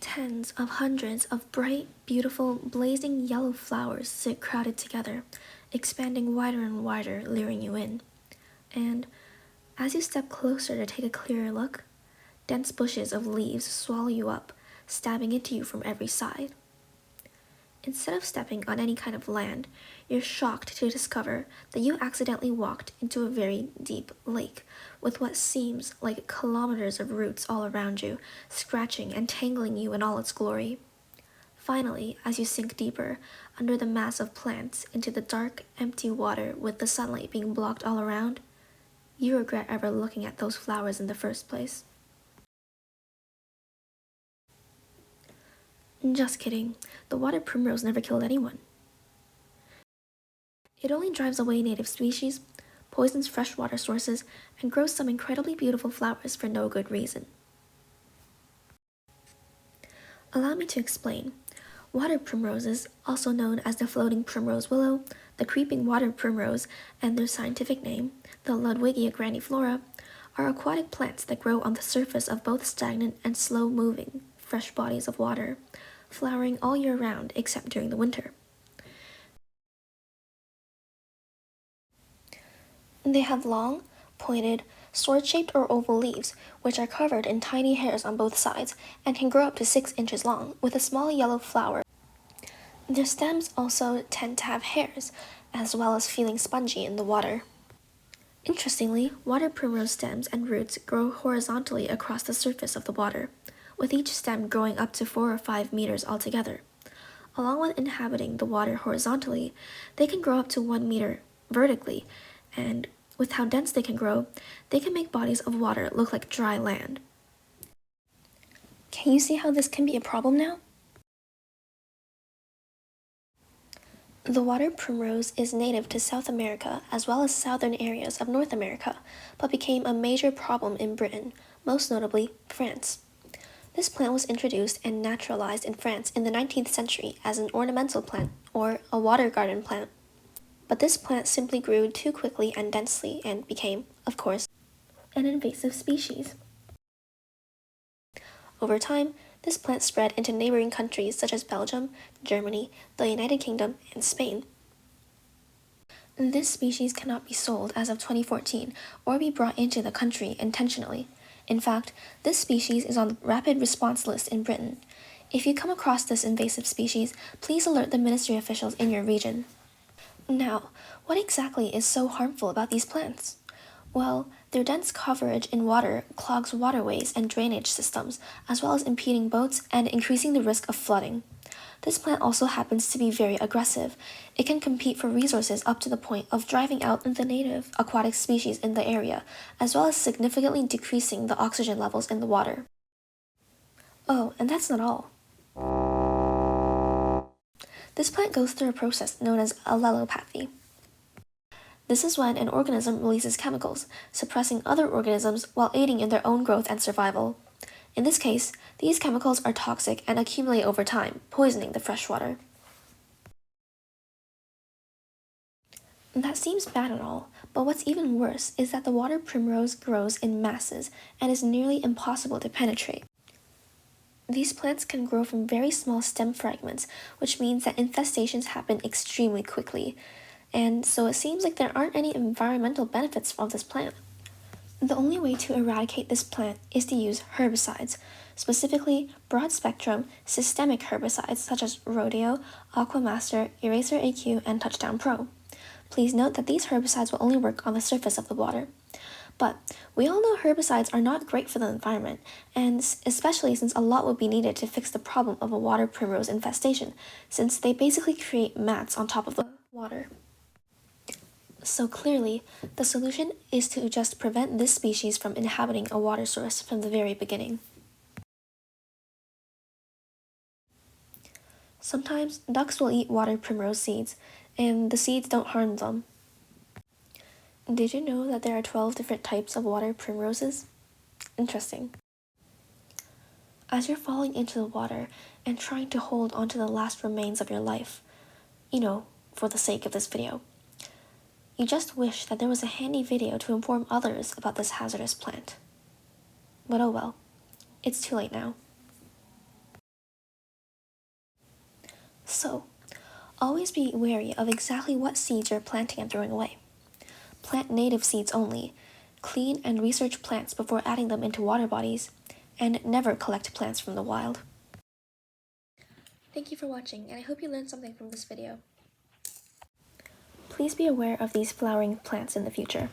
Tens of hundreds of bright, beautiful, blazing yellow flowers sit crowded together, expanding wider and wider, luring you in. And as you step closer to take a clearer look, dense bushes of leaves swallow you up, stabbing into you from every side. Instead of stepping on any kind of land, you're shocked to discover that you accidentally walked into a very deep lake with what seems like kilometers of roots all around you, scratching and tangling you in all its glory. Finally, as you sink deeper under the mass of plants into the dark, empty water with the sunlight being blocked all around, you regret ever looking at those flowers in the first place. Just kidding, the water primrose never killed anyone. It only drives away native species, poisons freshwater sources, and grows some incredibly beautiful flowers for no good reason. Allow me to explain. Water primroses, also known as the floating primrose willow, the creeping water primrose, and their scientific name, the Ludwigia grandiflora, are aquatic plants that grow on the surface of both stagnant and slow-moving, fresh bodies of water, flowering all year round except during the winter. They have long, pointed, sword-shaped or oval leaves, which are covered in tiny hairs on both sides and can grow up to 6 inches long, with a small yellow flower. Their stems also tend to have hairs, as well as feeling spongy in the water. Interestingly, water primrose stems and roots grow horizontally across the surface of the water, with each stem growing up to 4 or 5 meters altogether. Along with inhabiting the water horizontally, they can grow up to 1 meter vertically, and with how dense they can grow, they can make bodies of water look like dry land. Can you see how this can be a problem now? The water primrose is native to South America as well as southern areas of North America, but became a major problem in Britain, most notably France. This plant was introduced and naturalized in France in the 19th century as an ornamental plant, or a water garden plant. But this plant simply grew too quickly and densely and became, of course, an invasive species. Over time, this plant spread into neighboring countries such as Belgium, Germany, the United Kingdom, and Spain. This species cannot be sold as of 2014 or be brought into the country intentionally. In fact, this species is on the rapid response list in Britain. If you come across this invasive species, please alert the ministry officials in your region. Now, what exactly is so harmful about these plants? Well, their dense coverage in water clogs waterways and drainage systems, as well as impeding boats and increasing the risk of flooding. This plant also happens to be very aggressive. It can compete for resources up to the point of driving out the native aquatic species in the area, as well as significantly decreasing the oxygen levels in the water. Oh, and that's not all. This plant goes through a process known as allelopathy. This is when an organism releases chemicals, suppressing other organisms while aiding in their own growth and survival. In this case, these chemicals are toxic and accumulate over time, poisoning the freshwater. That seems bad and all, but what's even worse is that the water primrose grows in masses and is nearly impossible to penetrate. These plants can grow from very small stem fragments, which means that infestations happen extremely quickly, and so it seems like there aren't any environmental benefits from this plant. The only way to eradicate this plant is to use herbicides, specifically broad-spectrum, systemic herbicides such as Rodeo, Aquamaster, Eraser AQ, and Touchdown Pro. Please note that these herbicides will only work on the surface of the water. But we all know herbicides are not great for the environment, and especially since a lot would be needed to fix the problem of a water primrose infestation, since they basically create mats on top of the water. So clearly, the solution is to just prevent this species from inhabiting a water source from the very beginning. Sometimes ducks will eat water primrose seeds, and the seeds don't harm them. Did you know that there are 12 different types of water primroses? Interesting. As you're falling into the water and trying to hold onto the last remains of your life, for the sake of this video, you just wish that there was a handy video to inform others about this hazardous plant. But oh well, it's too late now. Also, always be wary of exactly what seeds you're planting and throwing away. Plant native seeds only, clean and research plants before adding them into water bodies, and never collect plants from the wild. Thank you for watching, and I hope you learned something from this video. Please be aware of these flowering plants in the future.